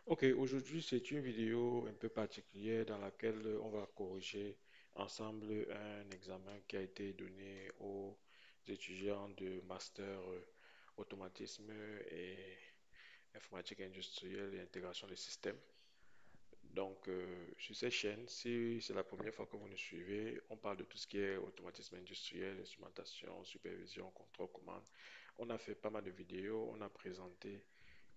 Ok, aujourd'hui c'est une vidéo un peu particulière dans laquelle on va corriger ensemble un examen qui a été donné aux étudiants de master automatisme et informatique industrielle et intégration des systèmes. Donc, sur cette chaîne, si c'est la première fois que vous nous suivez, on parle de tout ce qui est automatisme industriel, instrumentation, supervision, contrôle, commande. On a fait pas mal de vidéos, on a présenté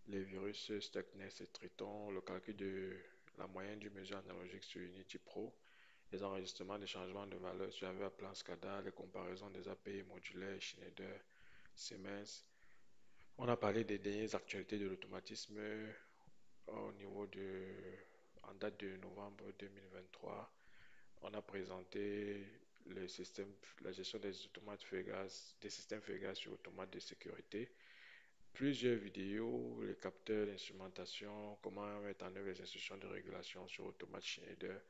les virus Stuxnet et Triton, le calcul de la moyenne du mesure analogique sur Unity Pro, les enregistrements des changements de valeur sur AVA Plan SCADA, les comparaisons des API modulaires Schneider, Siemens. On a parlé des dernières actualités de l'automatisme au niveau en date de novembre 2023. On a présenté le système, la gestion des automates Vegas, des systèmes Vegas sur automates de sécurité. Plusieurs vidéos, les capteurs d'instrumentation, comment mettre en œuvre les instructions de régulation sur automates Schneider,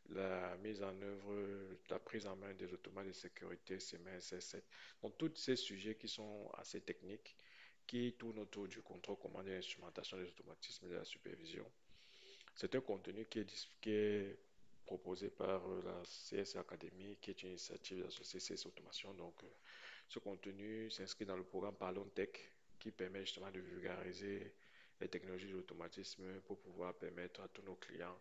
la mise en œuvre, la prise en main des automates de sécurité Siemens S7. Donc, tous ces sujets qui sont assez techniques, qui tournent autour du contrôle, commande et l'instrumentation des automatismes et de la supervision. C'est un contenu qui est proposé par la CS Academy, qui est une initiative de la société CS Automation. Donc, ce contenu s'inscrit dans le programme Parlons Tech, qui permet justement de vulgariser les technologies de l'automatisme pour pouvoir permettre à tous nos clients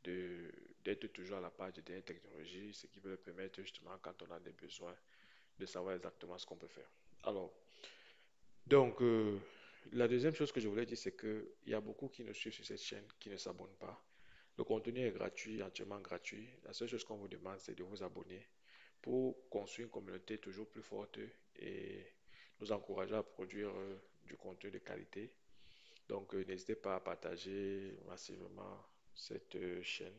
de, d'être toujours à la page des dernières technologies, ce qui peut leur permettre justement, quand on a des besoins, de savoir exactement ce qu'on peut faire. Alors, donc, la deuxième chose que je voulais dire, c'est qu'il y a beaucoup qui nous suivent sur cette chaîne qui ne s'abonnent pas. Le contenu est gratuit, entièrement gratuit. La seule chose qu'on vous demande, c'est de vous abonner pour construire une communauté toujours plus forte et nous encourager à produire du contenu de qualité. Donc, n'hésitez pas à partager massivement cette chaîne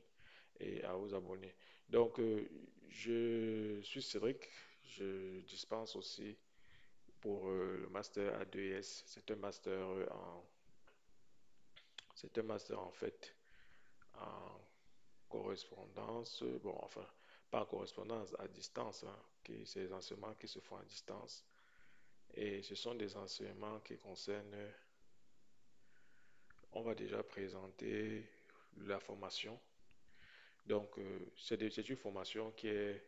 et à vous abonner. Donc, je suis Cédric, je dispense aussi pour le master A2S. C'est un master en fait en correspondance, bon, enfin, pas en correspondance, à distance, hein, c'est des enseignements qui se font à distance. Et ce sont des enseignements qui concernent, on va déjà présenter la formation. Donc, c'est une formation qui est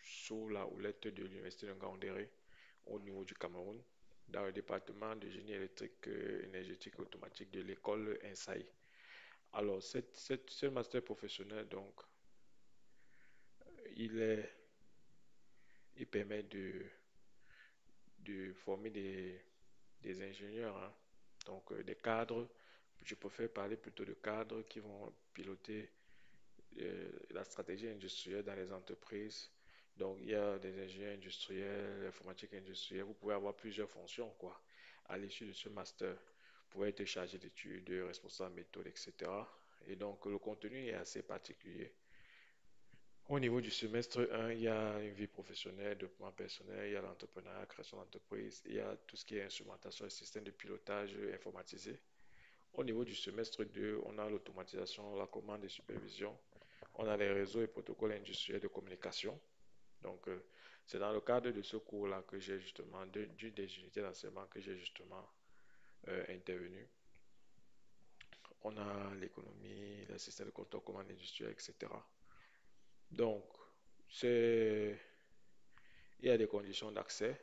sous la houlette de l'Université de Ngaoundéré au niveau du Cameroun, dans le département de génie électrique, énergétique et automatique de l'école INSAI. Alors, ce master professionnel, donc, il est, il permet de former des ingénieurs, hein. Donc, des cadres. Je préfère parler plutôt de cadres qui vont piloter la stratégie industrielle dans les entreprises. Donc, il y a des ingénieurs industriels, informatique industrielle. Vous pouvez avoir plusieurs fonctions, quoi, à l'issue de ce master. Vous pouvez être chargé d'études, responsable méthode, etc. Et donc, le contenu est assez particulier. Au niveau du semestre 1, il y a une vie professionnelle, développement personnel, il y a l'entrepreneuriat, création d'entreprise, il y a tout ce qui est instrumentation et système de pilotage informatisé. Au niveau du semestre 2, on a l'automatisation, la commande et supervision. On a les réseaux et protocoles industriels de communication. Donc, c'est dans le cadre de ce cours-là que j'ai justement, d'une des unités d'enseignement que j'ai justement intervenu. On a l'économie, le système de contrôle commande industrielle, etc. Donc, c'est, il y a des conditions d'accès.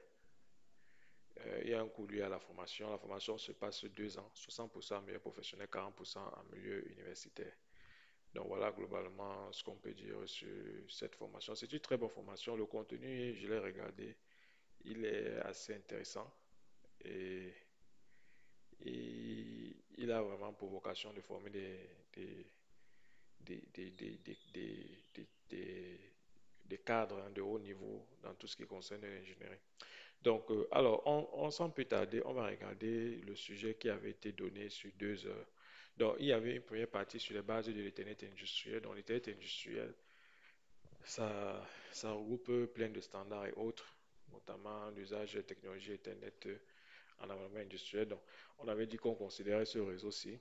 Il y a un coût lié à la formation. La formation se passe 2 ans, 60% en milieu professionnel, 40% en milieu universitaire. Donc voilà globalement ce qu'on peut dire sur cette formation. C'est une très bonne formation. Le contenu, je l'ai regardé, il est assez intéressant et, il a vraiment pour vocation de former des, des, des, des, des- des- des- des cadres, hein, de haut niveau dans tout ce qui concerne l'ingénierie. Donc, alors, sans plus tarder, on va regarder le sujet qui avait été donné sur 2 heures. Donc, il y avait une première partie sur les bases de l'Internet industriel. Donc, l'Internet industriel, ça, ça regroupe plein de standards et autres, notamment l'usage de technologies Internet en environnement industriel. Donc, on avait dit qu'on considérait ce réseau-ci.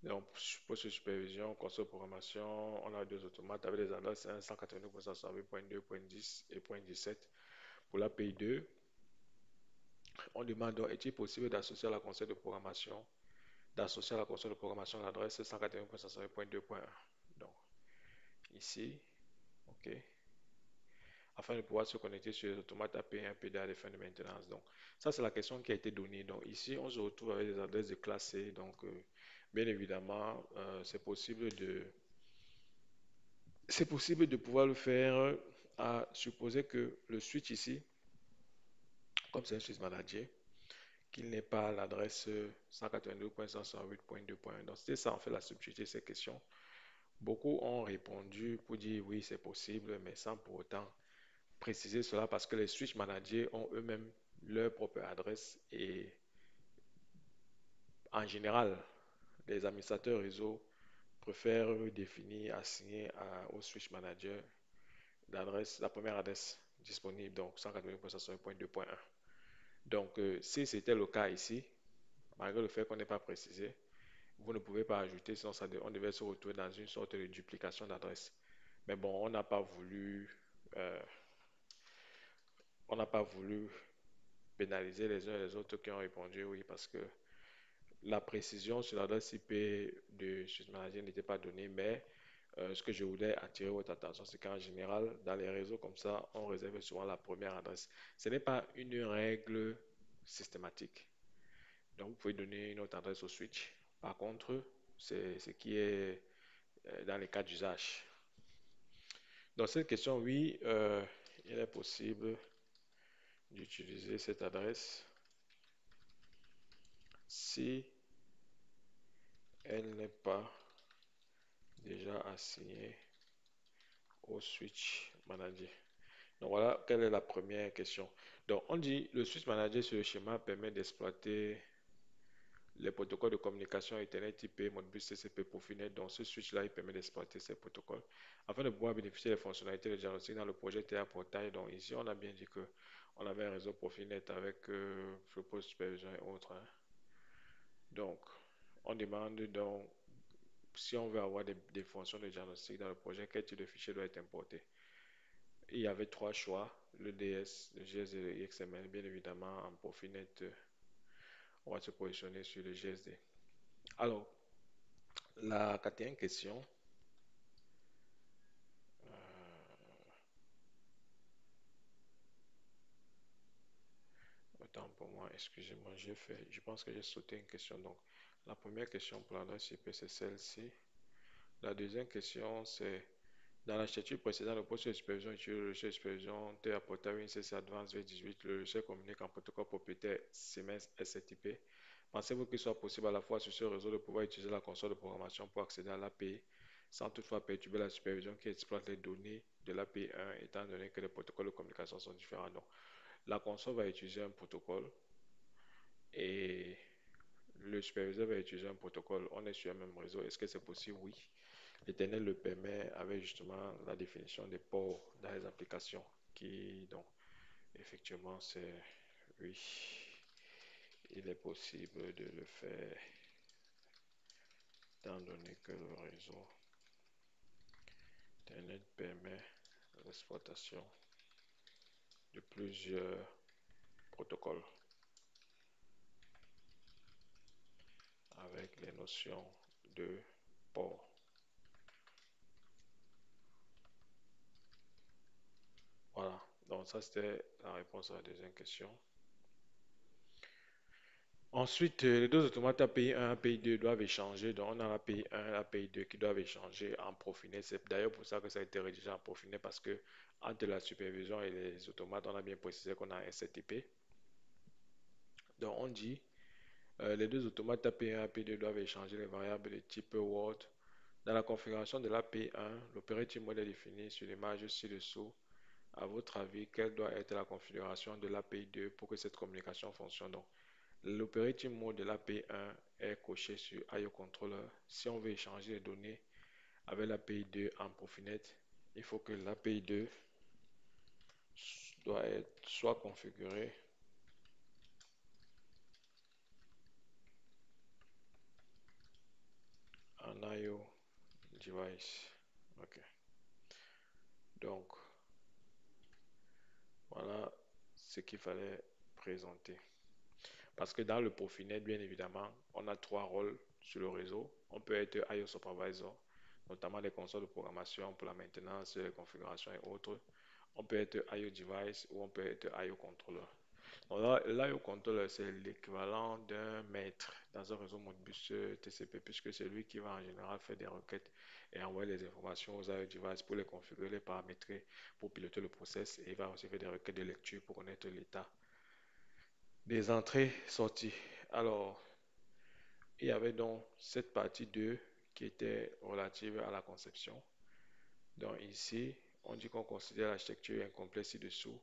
Donc, poste de supervision, console de programmation, on a deux automates avec des adresses 192.168.2.10 et .17 pour l'API 2. On demande donc, est-il possible d'associer à la console de programmation, d'associer à la console de programmation l'adresse 191.168.2.1. Donc, ici, OK, afin de pouvoir se connecter sur les automates API PD à des fins de maintenance. Donc, ça, c'est la question qui a été donnée. Donc, ici, on se retrouve avec des adresses de classe C. Donc, bien évidemment, c'est possible de pouvoir le faire à supposer que le switch ici, comme c'est un switch manager, qu'il n'ait pas l'adresse 192.168.2.1. Donc, c'était ça, en fait, la subtilité de ces questions. Beaucoup ont répondu pour dire oui, c'est possible, mais sans pour autant préciser cela parce que les switch managers ont eux-mêmes leur propre adresse et en général, les administrateurs réseau préfèrent définir, assigner au switch manager la première adresse disponible, donc 192.168.2.1. Donc, si c'était le cas ici, malgré le fait qu'on n'ait pas précisé, vous ne pouvez pas ajouter, sinon on devait se retrouver dans une sorte de duplication d'adresse. Mais bon, euh, on n'a pas voulu pénaliser les uns et les autres qui ont répondu oui, parce que la précision sur l'adresse IP de Switch Manager n'était pas donnée, mais ce que je voulais attirer votre attention, c'est qu'en général, dans les réseaux comme ça, on réserve souvent la première adresse. Ce n'est pas une règle systématique. Donc, vous pouvez donner une autre adresse au switch. Par contre, c'est ce qui est dans les cas d'usage. Dans cette question, oui, il est possible d'utiliser cette adresse si elle n'est pas déjà assignée au switch manager. Donc voilà quelle est la première question. Donc on dit le switch manager sur le schéma permet d'exploiter les protocoles de communication Ethernet IP, Modbus TCP, Profinet. Donc ce switch-là, il permet d'exploiter ces protocoles afin de pouvoir bénéficier des fonctionnalités de diagnostic dans le projet TA Portail. Donc ici, on a bien dit que on avait un réseau Profinet avec Flowpost Supervision et autres, hein. Donc, on demande donc si on veut avoir des fonctions de diagnostic dans le projet, quel type de fichier doit être importé. Il y avait trois choix, le DS, le GSD et le XML. Bien évidemment, en Profinet, on va se positionner sur le GSD. Alors, la quatrième question, autant pour moi, excusez-moi, je pense que j'ai sauté une question. Donc, la première question pour l'adresse IP, c'est celle-ci. La deuxième question, c'est dans l'architecture précédente, le poste de supervision utilise le logiciel de supervision T apporté à CC Advanced V18. Le logiciel communique en protocole propriétaire CMS STP. Pensez-vous qu'il soit possible à la fois sur ce réseau de pouvoir utiliser la console de programmation pour accéder à l'API sans toutefois perturber la supervision qui exploite les données de l'API 1 étant donné que les protocoles de communication sont différents? Donc, la console va utiliser un protocole et le superviseur va utiliser un protocole. On est sur un même réseau. Est-ce que c'est possible? Oui. L'Ethernet le permet avec justement la définition des ports dans les applications qui, donc, effectivement, c'est oui, il est possible de le faire étant donné que le réseau Internet permet l'exploitation de plusieurs protocoles avec les notions de port. Voilà, donc ça c'était la réponse à la deuxième question. Ensuite, les deux automates API 1 et API 2 doivent échanger. Donc, on a l'API 1 et l'API 2 qui doivent échanger en Profinet. C'est d'ailleurs pour ça que ça a été rédigé en Profinet parce que entre la supervision et les automates, on a bien précisé qu'on a un STP. Donc, on dit les deux automates API 1 et API 2 doivent échanger les variables de type Word. Dans la configuration de l'API 1, l'operating mode est défini sur l'image ci-dessous. À votre avis, quelle doit être la configuration de l'API 2 pour que cette communication fonctionne? Donc, l'operating mode de l'API 1 est coché sur IO Controller. Si on veut échanger les données avec l'API 2 en Profinet, il faut que l'API 2 soit configuré en IO device. Ok. Donc, voilà ce qu'il fallait présenter. Parce que dans le Profinet, bien évidemment, on a trois rôles sur le réseau. On peut être IO Supervisor, notamment les consoles de programmation pour la maintenance, les configurations et autres. On peut être IO Device ou on peut être IO Controller. Donc là, l'IO Controller, c'est l'équivalent d'un maître dans un réseau Modbus TCP, puisque c'est lui qui va en général faire des requêtes et envoyer les informations aux IO Device pour les configurer, les paramétrer, pour piloter le process. Et il va aussi faire des requêtes de lecture pour connaître l'état des entrées, sorties. Alors, il y avait donc cette partie 2 qui était relative à la conception. Donc ici, on dit qu'on considère l'architecture incomplète ci-dessous.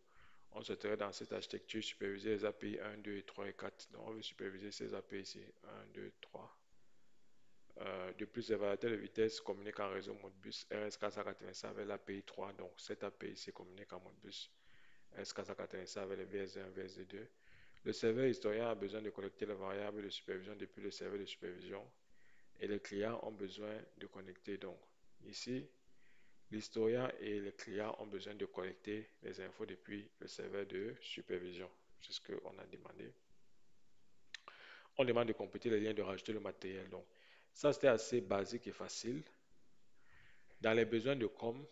On souhaiterait dans cette architecture superviser les API 1, 2, 3 et 4. Donc on veut superviser ces API ici, 1, 2, 3. De plus, les variables de vitesse communiquent en réseau Modbus RS485 avec l'API 3. Donc cette API ici communique en Modbus RS485 avec les VS1, VS2. Le serveur historien a besoin de collecter les variables de supervision depuis le serveur de supervision et les clients ont besoin de connecter. Donc ici, l'historien et les clients ont besoin de collecter les infos depuis le serveur de supervision. C'est ce qu'on a demandé. On demande de compléter les liens, de rajouter le matériel. Donc ça, c'était assez basique et facile. Dans les besoins de com,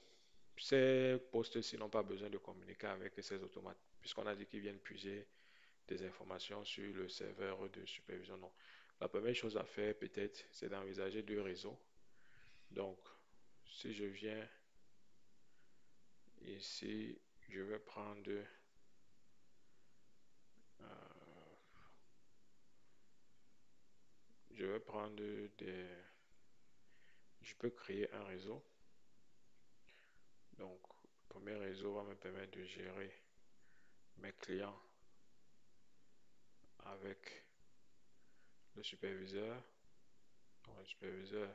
ces postes-ci n'ont pas besoin de communiquer avec ces automates, puisqu'on a dit qu'ils viennent puiser des informations sur le serveur de supervision. Donc, la première chose à faire, peut-être, c'est d'envisager deux réseaux. Donc, si je viens ici, euh, je vais prendre des, je peux créer un réseau. Donc, le premier réseau va me permettre de gérer mes clients avec le superviseur. Donc, le superviseur,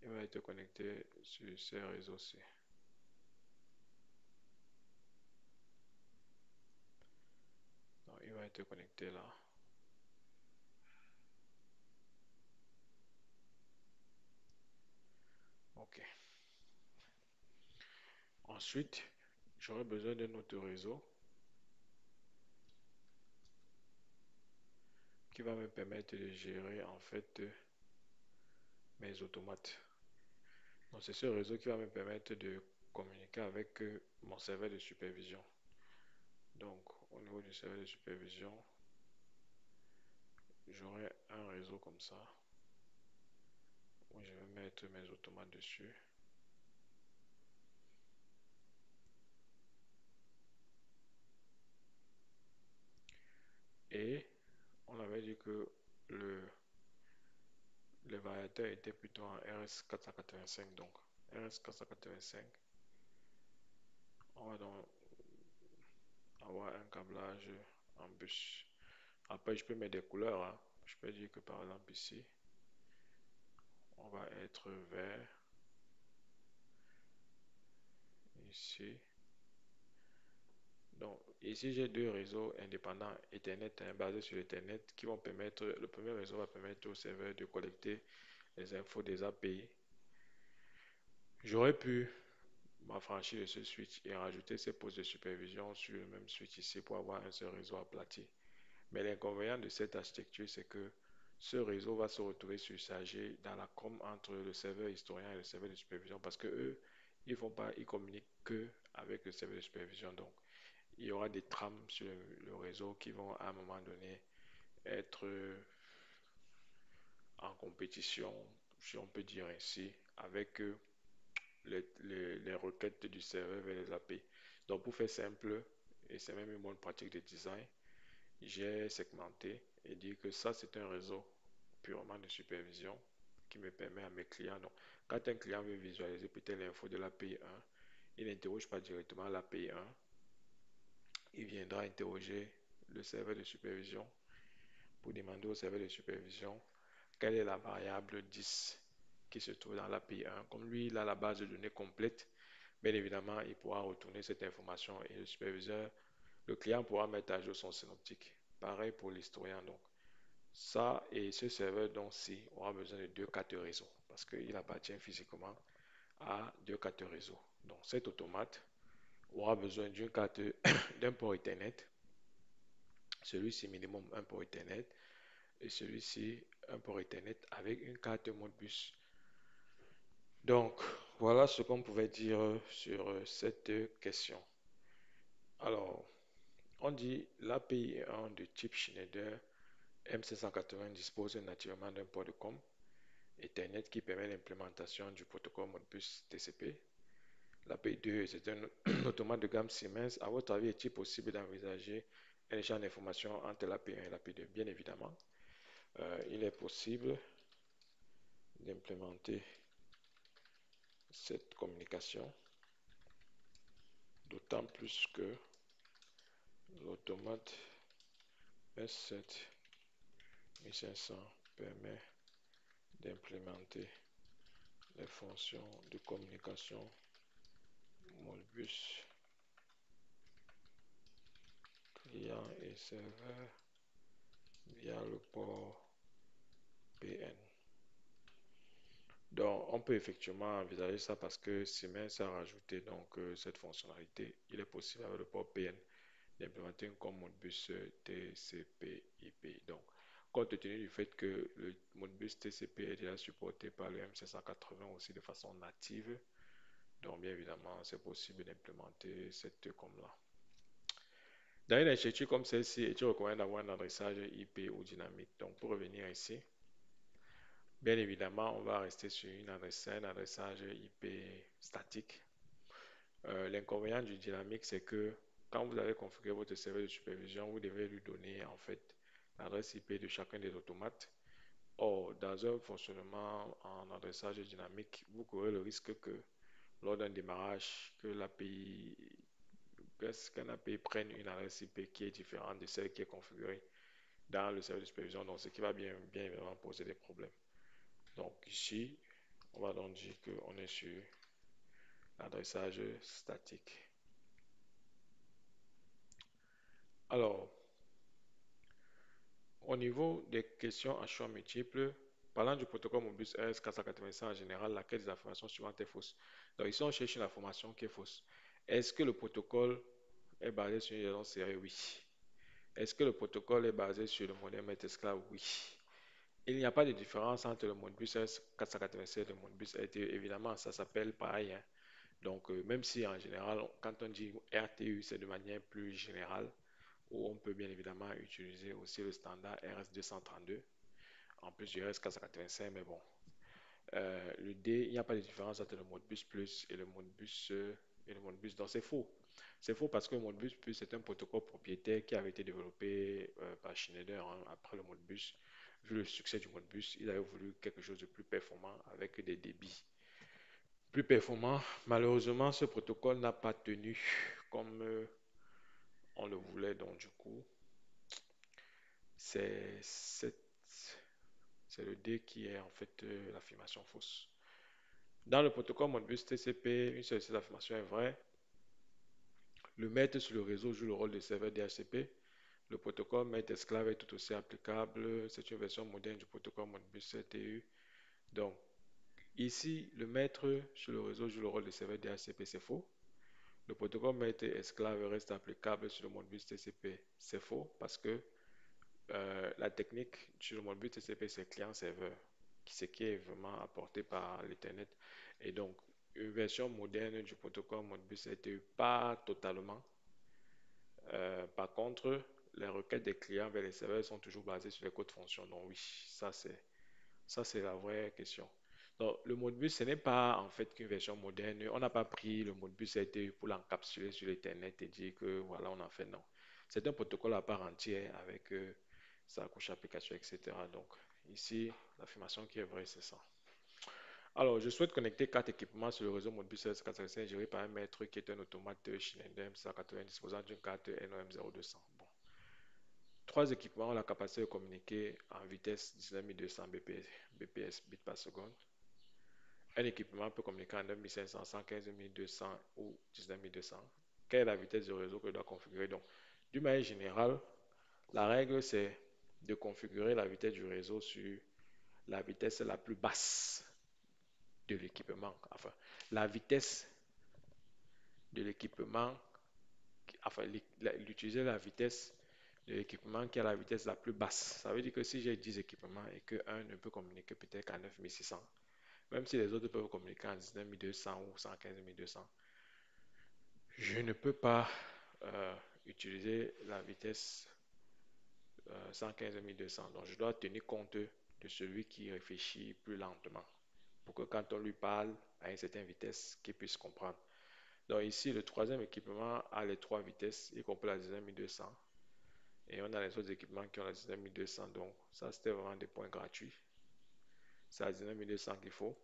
il va être connecté sur ces réseaux-ci. Donc, il va être connecté là. OK. Ensuite, j'aurai besoin d'un autre réseau qui va me permettre de gérer en fait mes automates. Donc, c'est ce réseau qui va me permettre de communiquer avec mon serveur de supervision. Donc, au niveau du serveur de supervision, j'aurai un réseau comme ça où je vais mettre mes automates dessus. Et on avait dit que le variateur était plutôt en RS485. Donc, RS485, on va donc avoir un câblage en bus. Après, je peux mettre des couleurs, hein. Je peux dire que par exemple ici, on va être vert. Ici. Donc, ici, j'ai deux réseaux indépendants Ethernet, hein, basés sur Ethernet, qui vont permettre, le premier réseau va permettre au serveur de collecter les infos des API. J'aurais pu m'affranchir de ce switch et rajouter ces postes de supervision sur le même switch ici pour avoir un seul réseau aplati. Mais l'inconvénient de cette architecture, c'est que ce réseau va se retrouver surchargé dans la com entre le serveur historien et le serveur de supervision parce que eux, ils font pas, ils communiquent que avec le serveur de supervision. Donc, il y aura des trames sur le réseau qui vont à un moment donné être en compétition, si on peut dire ainsi, avec les requêtes du serveur vers les API. Donc pour faire simple, et c'est même une bonne pratique de design, j'ai segmenté et dit que ça c'est un réseau purement de supervision qui me permet à mes clients. Donc quand un client veut visualiser peut-être l'info de l'API 1, il n'interroge pas directement l'API 1, il viendra interroger le serveur de supervision pour demander au serveur de supervision quelle est la variable 10 qui se trouve dans l'API 1. Comme lui, il a la base de données complète, bien évidemment, il pourra retourner cette information et le superviseur, le client pourra mettre à jour son synoptique. Pareil pour l'historien. Donc, ça et ce serveur, donc, si, aura besoin de deux cartes réseau parce qu'il appartient physiquement à deux cartes réseau. Donc, cet automate aura besoin d'une carte, d'un port Ethernet celui-ci minimum un port Ethernet et celui-ci un port Ethernet avec une carte Modbus. Donc, voilà ce qu'on pouvait dire sur cette question. Alors, on dit l'API 1 de type Schneider M580 dispose naturellement d'un port de COM Ethernet qui permet l'implémentation du protocole Modbus TCP. L'API 2, c'est un automate de gamme Siemens. À votre avis, est-il possible d'envisager un échange d'informations entre l'API 1 et l'API 2? Bien évidemment, il est possible d'implémenter cette communication, d'autant plus que l'automate S7500 permet d'implémenter les fonctions de communication Modbus client et serveur via le port PN. Donc, on peut effectivement envisager ça parce que Siemens a rajouté donc cette fonctionnalité. Il est possible avec le port PN d'implémenter un comme Modbus TCP/IP. Donc, compte tenu du fait que le Modbus TCP est déjà supporté par le M580 aussi de façon native, donc bien évidemment, c'est possible d'implémenter cette comme-là. Dans une architecture comme celle-ci, tu recommandes d'avoir un adressage IP ou dynamique. Donc, pour revenir ici, bien évidemment, on va rester sur un adressage IP statique. L'inconvénient du dynamique, c'est que quand vous avez configuré votre serveur de supervision, vous devez lui donner en fait l'adresse IP de chacun des automates. Or, dans un fonctionnement en adressage dynamique, vous courez le risque que lors d'un démarrage, qu'un API prenne une adresse IP qui est différente de celle qui est configurée dans le serveur de supervision, donc ce qui va bien évidemment poser des problèmes. Donc ici, on va donc dire qu'on est sur l'adressage statique. Alors, au niveau des questions à choix multiples, parlant du protocole Modbus RS485 en général, laquelle des informations suivantes est fausse? Donc ici, on cherche une information qui est fausse. Est-ce que le protocole est basé sur une liaison serrée? Oui. Est-ce que le protocole est basé sur le modèle MetaSclave? Oui. Il n'y a pas de différence entre le Modbus RS487 et le Modbus RTU. Évidemment, ça s'appelle pareil, hein. Donc, même si en général, quand on dit RTU, c'est de manière plus générale, où on peut bien évidemment utiliser aussi le standard RS232, en plus du RS485, mais bon. Le D, il n'y a pas de différence entre le Modbus Plus et le Modbus. Donc, c'est faux. C'est faux parce que le Modbus Plus est un protocole propriétaire qui avait été développé par Schneider, hein, après le Modbus. Vu le succès du Modbus, il avait voulu quelque chose de plus performant avec des débits plus performants. Malheureusement, ce protocole n'a pas tenu comme on le voulait. Donc, du coup, c'est le D qui est en fait l'affirmation fausse. Dans le protocole Modbus TCP, une seule affirmation est vraie. Le maître sur le réseau joue le rôle de serveur DHCP. Le protocole maître esclave est tout aussi applicable. C'est une version moderne du protocole Modbus RTU. Donc, ici, le maître sur le réseau joue le rôle de serveur DHCP, c'est faux. Le protocole maître esclave reste applicable sur le Modbus TCP, c'est faux parce que la technique sur le Modbus TCP, c'est client-serveur, ce qui est vraiment apporté par l'Ethernet. Et donc, une version moderne du protocole Modbus RTU, pas totalement. Par contre, les requêtes des clients vers les serveurs sont toujours basées sur les codes fonctions. Donc oui, ça c'est la vraie question. Donc le Modbus, ce n'est pas en fait qu'une version moderne. On n'a pas pris le Modbus RTU pour l'encapsuler sur l'Ethernet et dire que voilà, on a fait non. C'est un protocole à part entière avec sa couche application, etc. Donc ici, l'affirmation qui est vraie, c'est ça. Alors, je souhaite connecter 4 équipements sur le réseau Modbus S405 géré par un maître qui est un automate Schneider M180 disposant d'une carte NOM0200. Bon. 3 équipements ont la capacité de communiquer en vitesse 19200 bps bits par seconde. Un équipement peut communiquer en 9500, 115200 ou 19200. Quelle est la vitesse du réseau que je dois configurer? Donc, d'une manière générale, la règle c'est de configurer la vitesse du réseau sur la vitesse la plus basse de l'équipement. Enfin, la vitesse de l'équipement, enfin, l'utiliser la vitesse de l'équipement qui a la vitesse la plus basse. Ça veut dire que si j'ai 10 équipements et que un ne peut communiquer peut-être qu'à 9600, même si les autres peuvent communiquer à 19200 ou 115 200, je ne peux pas utiliser la vitesse 115 200. Donc, je dois tenir compte de celui qui réfléchit plus lentement pour que quand on lui parle à une certaine vitesse, qu'il puisse comprendre. Donc, ici, le troisième équipement a les trois vitesses, y compris la 19200. Et on a les autres équipements qui ont la 19200. Donc, ça, c'était vraiment des points gratuits. C'est la 19200 qu'il faut.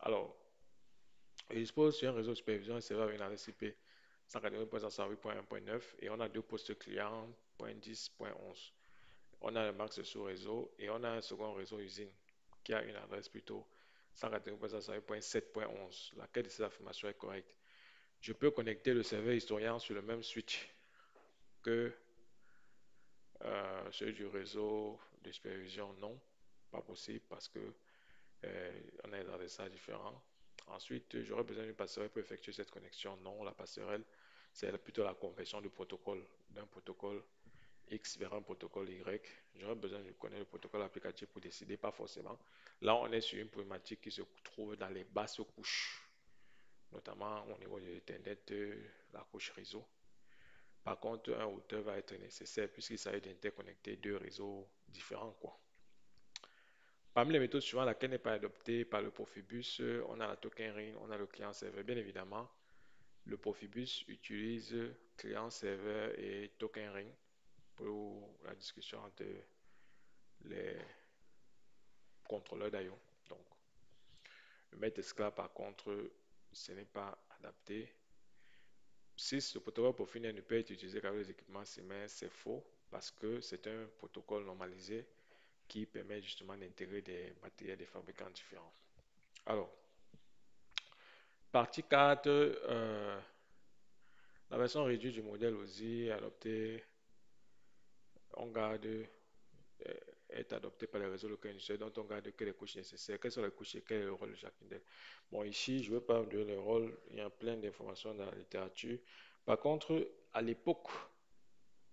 Alors, il dispose sur un réseau de supervision et serveur avec une adresse IP 192.168.1.9 et on a deux postes clients .10.11. On a le max sous réseau et on a un second réseau usine qui a une adresse plutôt 192.168.7.11. Laquelle de ces affirmations est correcte? Je peux connecter le serveur historien sur le même switch que celui du réseau de supervision? Non, pas possible parce que on a des adressages différents. Ensuite, j'aurais besoin d'une passerelle pour effectuer cette connexion. Non, la passerelle, c'est plutôt la conversion du protocole, d'un protocole X vers un protocole Y. J'aurais besoin de connaître le protocole applicatif pour décider, pas forcément. Là, on est sur une problématique qui se trouve dans les basses couches, notamment au niveau de l'Ethernet, la couche réseau. Par contre, un routeur va être nécessaire puisqu'il s'agit d'interconnecter deux réseaux différents, quoi. Parmi les méthodes suivantes, laquelle n'est pas adoptée par le Profibus, on a la token ring, on a le client serveur. Bien évidemment, le Profibus utilise client serveur et token ring pour la discussion entre les contrôleurs d'IO. Donc, le maître esclave, par contre, ce n'est pas adapté. 6. Le protocole Profinet ne peut être utilisé qu'avec les équipements Siemens, c'est faux parce que c'est un protocole normalisé qui permet justement d'intégrer des matériels des fabricants différents. Alors, partie 4, la version réduite du modèle OSI adoptée, on garde, est adoptée par les réseaux locaux industriels dont on garde que les couches nécessaires. Quelles sont les couches et quel est le rôle de chacune d'elles? Bon, ici, je ne veux pas vous donner le rôle, il y a plein d'informations dans la littérature. Par contre, à l'époque,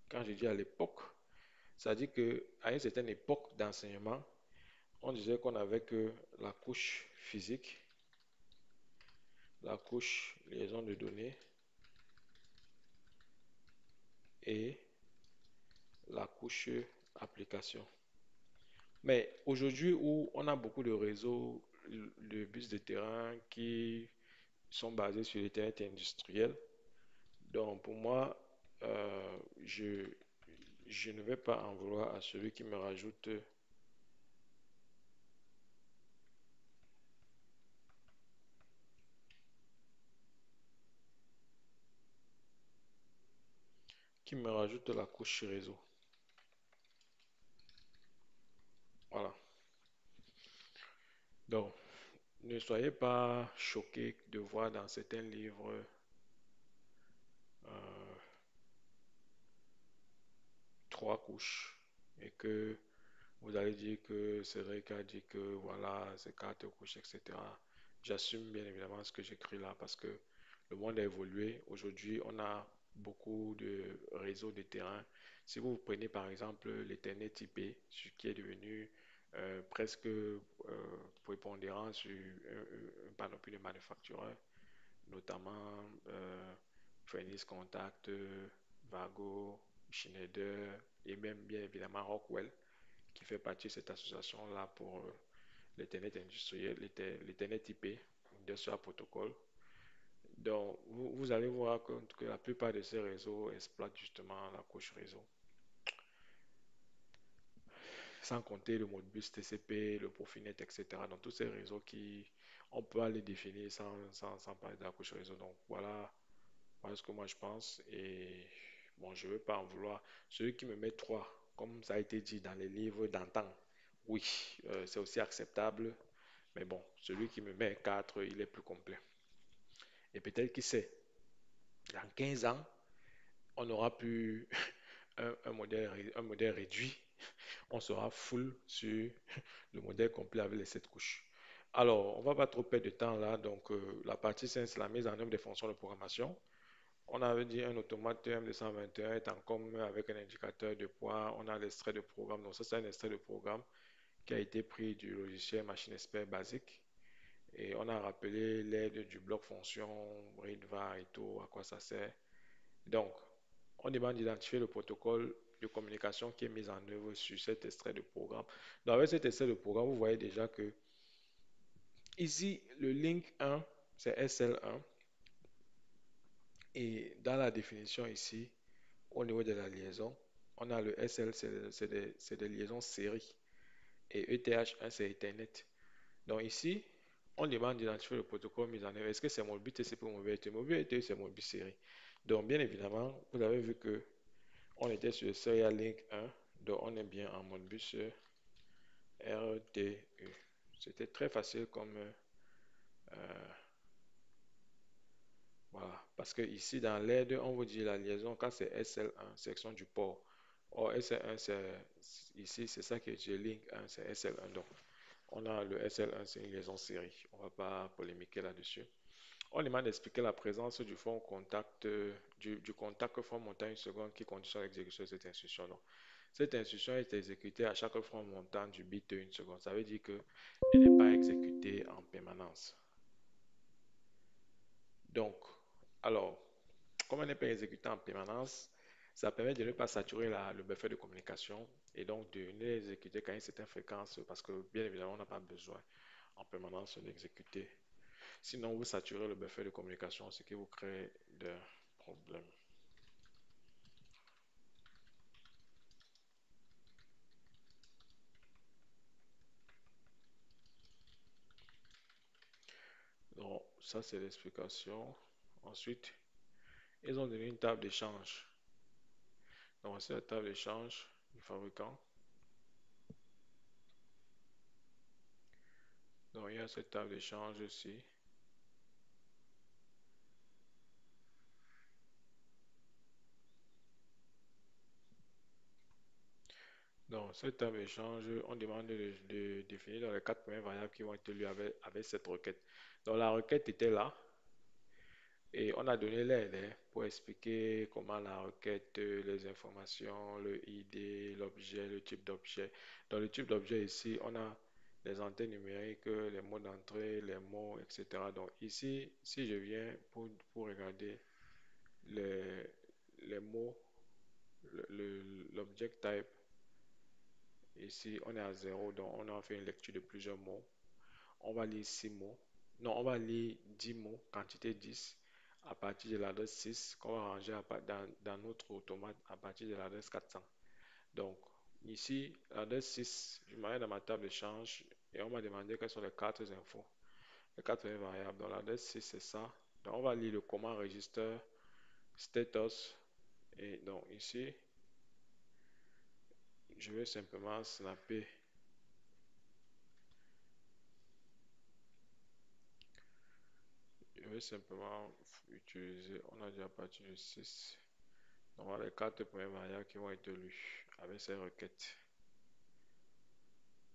quand je dis à l'époque, ça dit qu'à une certaine époque d'enseignement, on disait qu'on avait que la couche physique, la couche liaison de données et la couche application. Mais aujourd'hui où on a beaucoup de réseaux de bus de terrain qui sont basés sur l'Internet industriel, donc pour moi, je ne vais pas en vouloir à celui qui me rajoute la couche réseau. Voilà. Donc, ne soyez pas choqués de voir dans certains livres euh, trois couches et que vous allez dire que c'est vrai a dit que voilà, c'est quatre couches, etc. J'assume bien évidemment ce que j'écris là parce que le monde a évolué. Aujourd'hui, on a beaucoup de réseaux de terrain. Si vous prenez par exemple l'Ethernet IP, ce qui est devenu presque prépondérant sur un panoplie de manufacturiers, notamment Phoenix Contact, Vago, Schneider et même bien évidemment Rockwell qui fait partie de cette association-là pour l'Ethernet industriel, l'Ethernet IP, Industrial Protocol. Donc, vous allez voir que la plupart de ces réseaux exploitent justement la couche réseau. Sans compter le Modbus TCP, le Profinet, etc. Donc, tous ces réseaux on peut les définir sans parler de la couche réseau. Donc, voilà ce que moi je pense. Et bon, je ne veux pas en vouloir. Celui qui me met 3, comme ça a été dit dans les livres d'antan, oui, c'est aussi acceptable. Mais bon, celui qui me met 4, il est plus complet. Et peut-être qui sait, dans 15 ans, on aura plus un modèle réduit. On sera full sur le modèle complet avec les 7 couches. Alors, on ne va pas trop perdre de temps là. Donc, la partie 5, c'est la mise en œuvre des fonctions de programmation. On avait dit un automate TM221 est en commun avec un indicateur de poids. On a l'extrait de programme. Donc ça, c'est un extrait de programme qui a été pris du logiciel Machine Expert basique. Et on a rappelé l'aide du bloc fonction, read, var et tout, à quoi ça sert. Donc, on demande d'identifier le protocole de communication qui est mis en œuvre sur cet extrait de programme. Donc, avec cet extrait de programme, vous voyez déjà que ici, le link 1, c'est SL1. Et dans la définition ici, au niveau de la liaison, on a le SL, c'est des liaisons série. Et ETH1, c'est Ethernet. Donc ici, on demande d'identifier le protocole mis en œuvre. Est-ce que c'est Modbus TCP ou Modbus TCP? Modbus TCP, c'est Modbus série. Donc bien évidemment, vous avez vu que on était sur le Serial Link 1. Donc on est bien en Modbus RTU. C'était très facile comme voilà. Parce que ici, dans l'aide, on vous dit la liaison quand c'est SL1, section du port. Or, SL1, ici, c'est ça qui est utilisé. Link 1, c'est SL1. Donc, on a le SL1, c'est une liaison série. On ne va pas polémiquer là-dessus. On demande d'expliquer la présence du fond contact, du contact front montant une seconde qui conditionne l'exécution de cette instruction. Donc, cette instruction est exécutée à chaque front montant du bit de une seconde. Ça veut dire qu'elle n'est pas exécutée en permanence. Donc, alors, comme elle n'est pas exécutée en permanence, ça permet de ne pas saturer le buffer de communication et donc de ne l'exécuter qu'à une certaine fréquence parce que bien évidemment, on n'a pas besoin en permanence d'exécuter. Sinon, vous saturez le buffer de communication, ce qui vous crée des problèmes. Donc, ça, c'est l'explication. Ensuite, ils ont donné une table d'échange. Donc, c'est la table d'échange du fabricant. Donc, il y a cette table d'échange ici. Donc, cette table d'échange, on demande de définir dans les quatre premières variables qui vont être lues avec cette requête. Donc, la requête était là et on a donné l'aide pour expliquer comment la requête, les informations, le ID, l'objet, le type d'objet. Dans le type d'objet ici, on a les antennes numériques, les mots d'entrée, les mots, etc. Donc, ici, si je viens pour regarder les, les mots, l'object type, ici, on est à 0, donc on a fait une lecture de plusieurs mots. On va lire 6 mots. Non, on va lire 10 mots, quantité 10, à partir de l'adresse 6, qu'on va ranger dans notre automate à partir de l'adresse 400. Donc, ici, l'adresse 6, je m'arrête dans ma table d'échange et on m'a demandé quelles sont les quatre infos, les quatre variables. Donc, l'adresse 6, c'est ça. Donc, on va lire le command register, status. Et donc, ici, je vais simplement snapper. Je vais simplement utiliser, on a déjà parti du 6. On va les quatre premières variables qui vont être lues avec ces requêtes.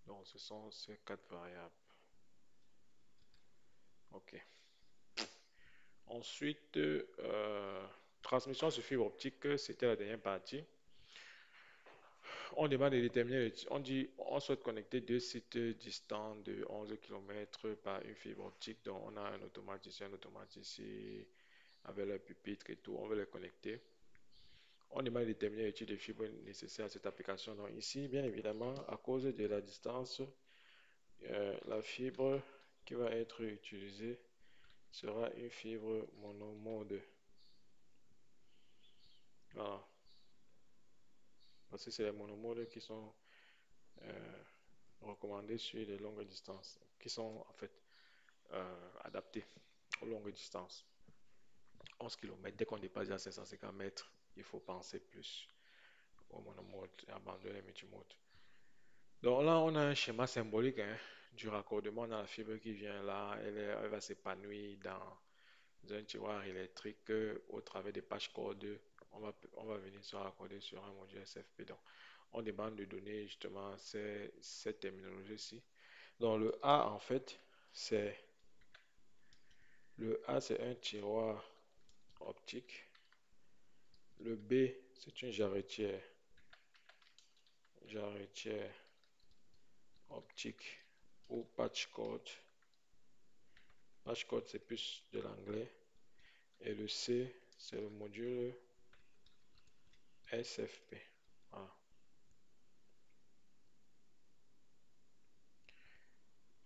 Donc, ce sont ces quatre variables. OK. Ensuite, transmission sur fibre optique, c'était la dernière partie. On demande de déterminer, on dit, on souhaite connecter deux sites distants de 11 km par une fibre optique. Donc, on a un automate ici, avec le pupitre et tout. On veut les connecter. On demande de déterminer le type de fibre nécessaire à cette application. Donc, ici, bien évidemment, à cause de la distance, la fibre qui va être utilisée sera une fibre monomode. Voilà. Parce que c'est les monomodes qui sont euh, recommandés sur les longues distances, qui sont en fait adaptés aux longues distances. 11 km, dès qu'on dépasse à 550 mètres, il faut penser plus au monomode et abandonner les multimodes. Donc là, on a un schéma symbolique du raccordement. On a la fibre qui vient là, elle va s'épanouir dans un tiroir électrique au travers des pages cordes. On va venir se raccorder sur un module SFP. Donc, on demande de donner justement cette terminologie-ci. Donc, le A, en fait, c'est un tiroir optique. Le B, c'est une jarretière optique ou patch cord. Patch cord, c'est plus de l'anglais. Et le C, c'est le module SFP. Voilà.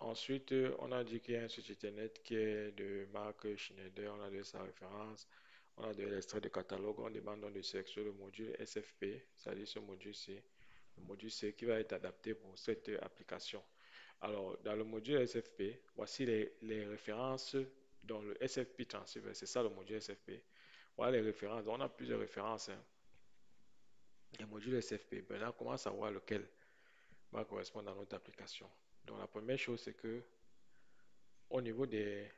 Ensuite, on a dit qu'il y a un site internet qui est de marque Schneider, on a de sa référence, on a de l'extrait de catalogue, on demande donc de sélectionner le module SFP, c'est-à-dire ce module C, le module C qui va être adapté pour cette application. Alors, dans le module SFP, voici les références dans le SFP Transceiver, c'est ça le module SFP. Voilà les références, on a plusieurs références, hein. Les modules SFP, maintenant, comment savoir lequel va correspondre à notre application? Donc, la première chose, c'est que au niveau des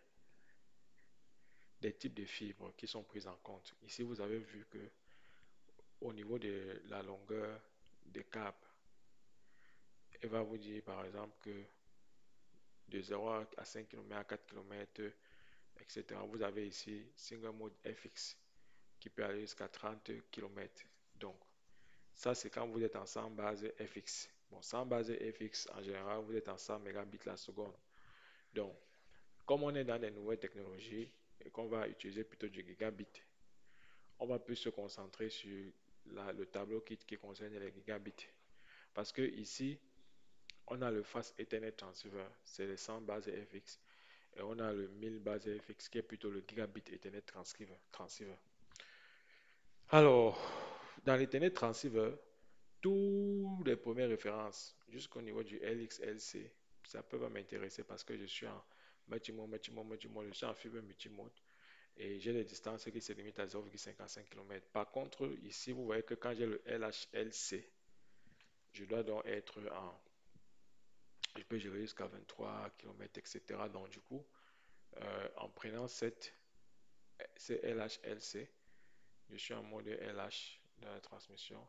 types de fibres qui sont prises en compte. Ici, vous avez vu que au niveau de la longueur des câbles, elle va vous dire par exemple que de 0 à 5 km, à 4 km, etc. Vous avez ici single mode FX qui peut aller jusqu'à 30 km. Donc, ça, c'est quand vous êtes en 100 base FX. Bon, 100 base FX, en général, vous êtes en 100 mégabits la seconde. Donc, comme on est dans des nouvelles technologies et qu'on va utiliser plutôt du gigabit, on va plus se concentrer sur le tableau qui concerne les gigabits. Parce que ici, on a le Fast Ethernet Transceiver, c'est le 100 base FX. Et on a le 1000 base FX qui est plutôt le gigabit Ethernet Transceiver. Alors, dans l'Ethernet Transceiver, toutes les premières références jusqu'au niveau du LXLC, ça peut pas m'intéresser parce que je suis en multimode, je suis en fibre multimode. Et j'ai des distances qui se limitent à 0,55 km. Par contre, ici, vous voyez que quand j'ai le LHLC, je dois donc être en... Je peux gérer jusqu'à 23 km, etc. Donc, du coup, en prenant ces LHLC, je suis en mode LH dans la transmission.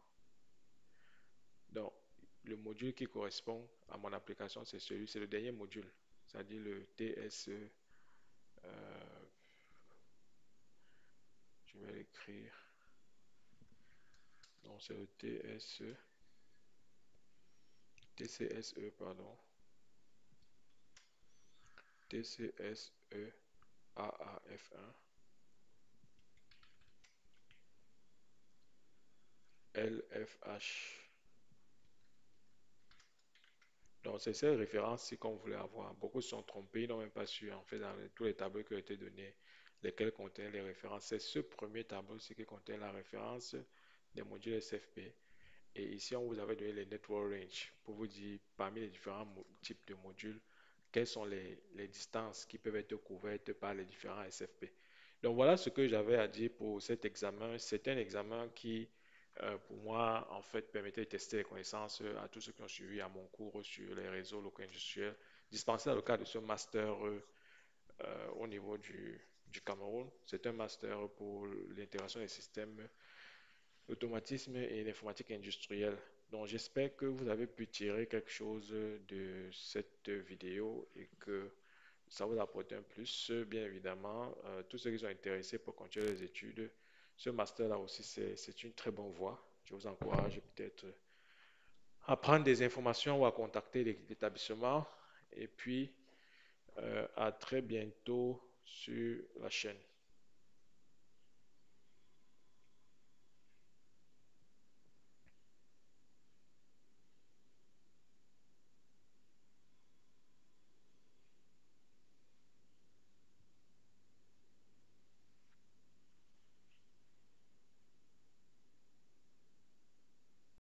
Donc, le module qui correspond à mon application, c'est le dernier module, c'est-à-dire le TSE. Je vais l'écrire. Donc, c'est le TSE. TCSE, pardon. TCSE AAF1 LFH. Donc, c'est ces références-ci qu'on voulait avoir. Beaucoup se sont trompés, ils n'ont même pas su, en fait, dans tous les tableaux qui ont été donnés, lesquels contiennent les références. C'est ce premier tableau-ci qui contient la référence des modules SFP. Et ici, on vous avait donné les network range pour vous dire, parmi les différents types de modules, quelles sont les distances qui peuvent être couvertes par les différents SFP. Donc voilà ce que j'avais à dire pour cet examen. C'est un examen qui, pour moi, en fait, permettait de tester les connaissances à tous ceux qui ont suivi à mon cours sur les réseaux locaux industriels, dispensé dans le cadre de ce master au niveau du Cameroun. C'est un master pour l'intégration des systèmes, l'automatisme et l'informatique industrielle. Donc j'espère que vous avez pu tirer quelque chose de cette vidéo et que ça vous apporte un plus. Bien évidemment, tous ceux qui sont intéressés pour continuer les études, ce master-là aussi, c'est une très bonne voie. Je vous encourage peut-être à prendre des informations ou à contacter l'établissement. Et puis, à très bientôt sur la chaîne.